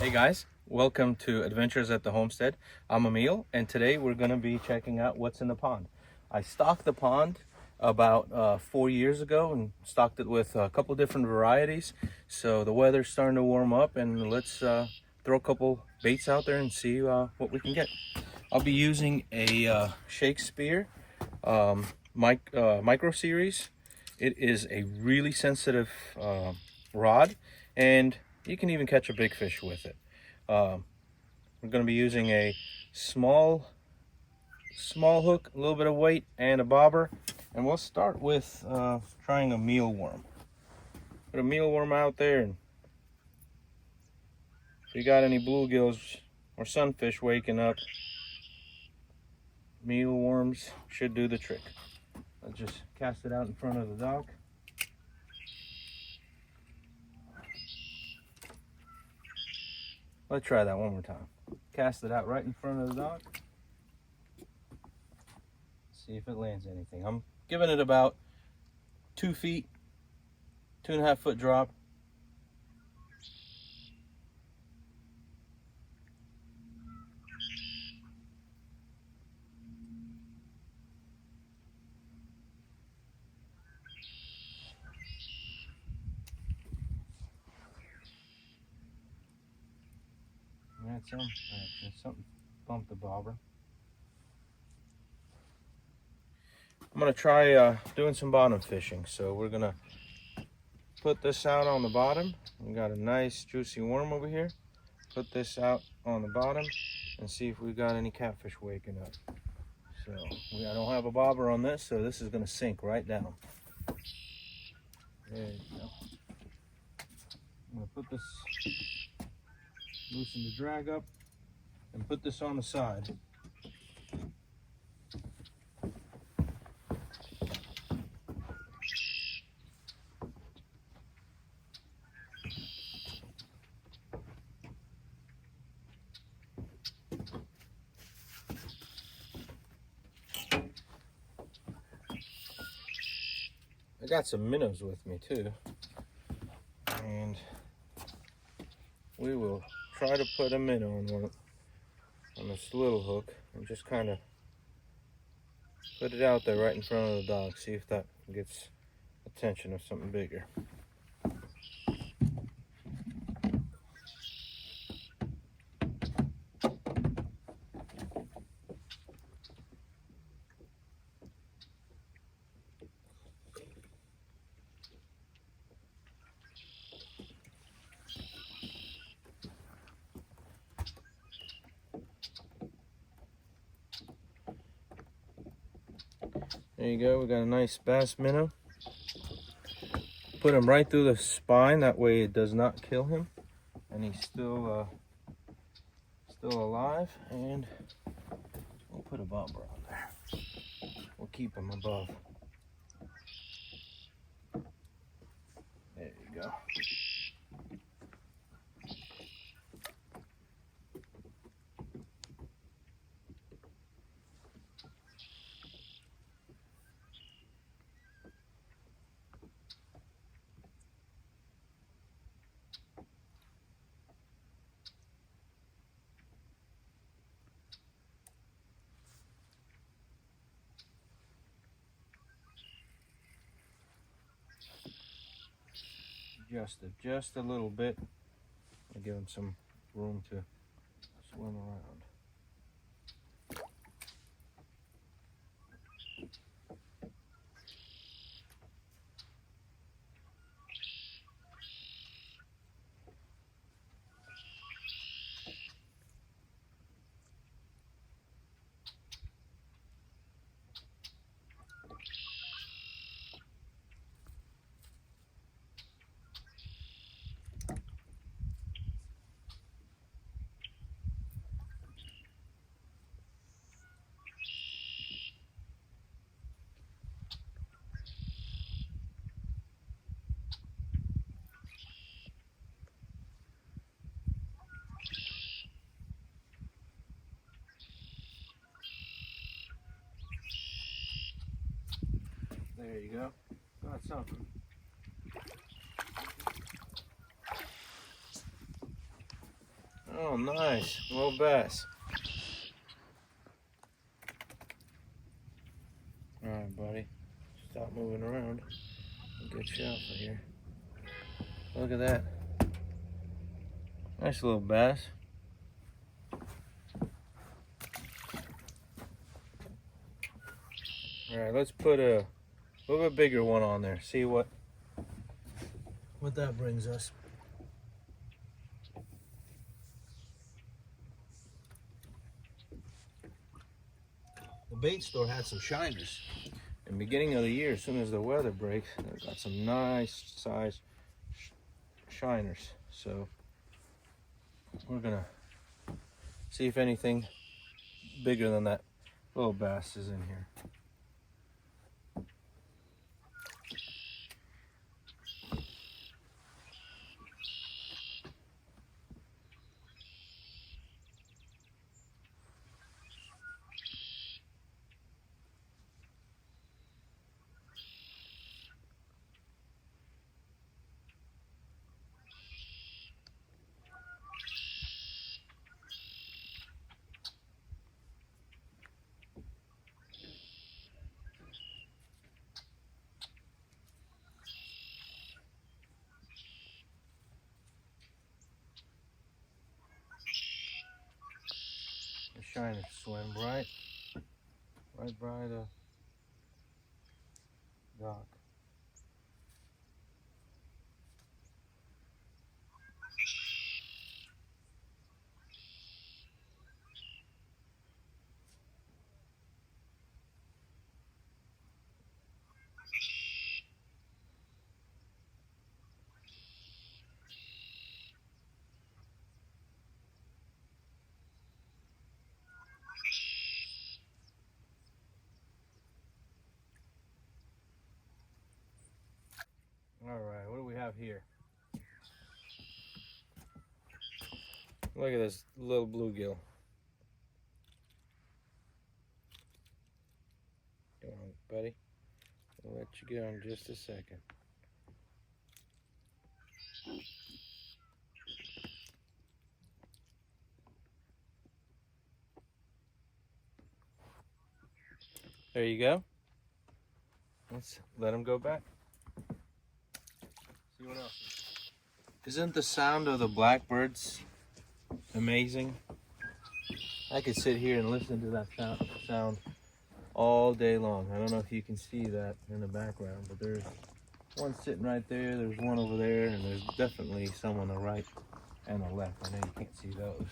Hey guys, welcome to Adventures at the Homestead. I'm Emil, and today we're going to be checking out what's in the pond. I stocked the pond about 4 years ago and stocked it with a couple different varieties. So the weather's starting to warm up, and let's throw a couple baits out there and see what we can get. I'll be using a Shakespeare micro series. It is a really sensitive rod, and you can even catch a big fish with it. We're going to be using a small hook, a little bit of weight, and a bobber. And we'll start with trying a mealworm. Put a mealworm out there, and if you got any bluegills or sunfish waking up, mealworms should do the trick. I'll just cast it out in front of the dock. Let's try that one more time. Cast it out right in front of the dock. See if it lands anything. I'm giving it about 2 feet, 2.5 foot drop. That's him. Something bumped the bobber. I'm gonna try doing some bottom fishing. So we're gonna put this out on the bottom. We got a nice juicy worm over here. Put this out on the bottom and see if we got any catfish waking up. So I don't have a bobber on this, so this is gonna sink right down. There you go. I'm gonna put this, loosen the drag up, and put this on the side. I got some minnows with me too, and we will try to put a minnow on this little hook and just kind of put it out there right in front of the dock. See if that gets attention of something bigger. There you go, we got a nice bass minnow. Put him right through the spine, that way it does not kill him. And he's still alive, and we'll put a bobber on there. We'll keep him above. There you go. Adjusted just a little bit. I'll give him some room to swim around. There you go. Got something. Oh, nice. Little bass. All right, buddy. Stop moving around. Good shot for here. Look at that. Nice little bass. All right, let's put a little bit bigger one on there. See what that brings us. The bait store had some shiners. In the beginning of the year, as soon as the weather breaks, they've got some nice size shiners. So we're gonna see if anything bigger than that little bass is in here. The shiners swim right by the dock. All right, what do we have here? Look at this little bluegill. Come on, buddy. I'll let you go in just a second. There you go. Let's let him go back. See what else. Isn't the sound of the blackbirds amazing? I could sit here and listen to that sound all day long. I don't know if you can see that in the background, but there's one sitting right there, there's one over there, and there's definitely some on the right and the left. I know you can't see those.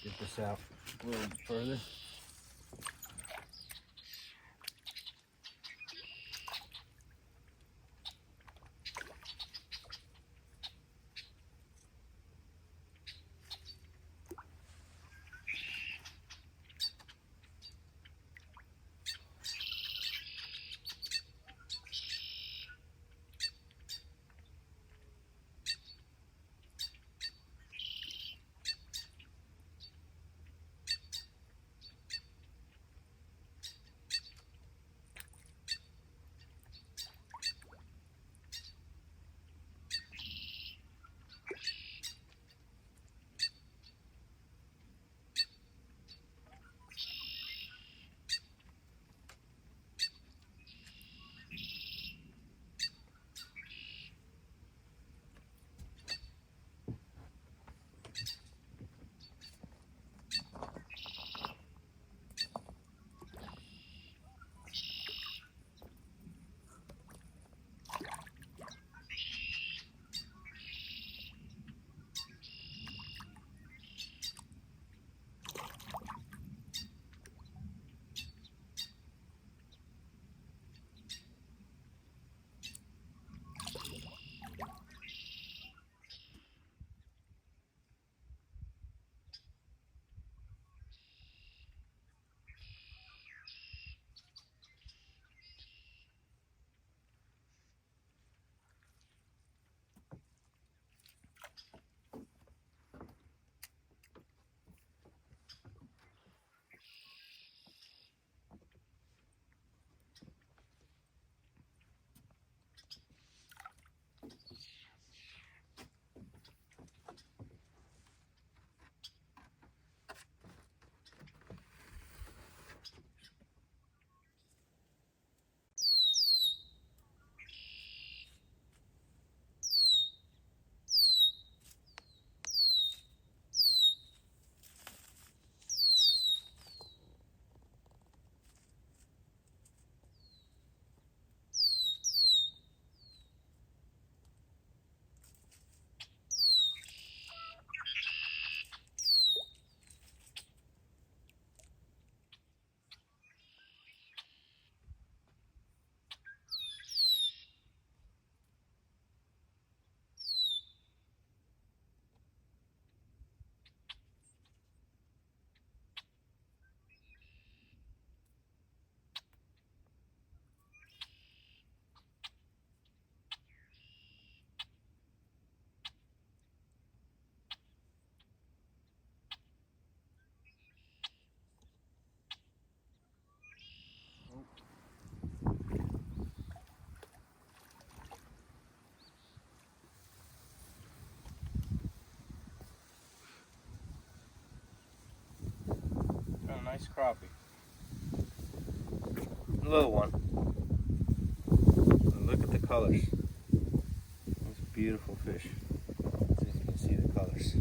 Get this out a little bit further. Nice crappie. Little one. And look at the colors. It's a beautiful fish. As you can see the colors.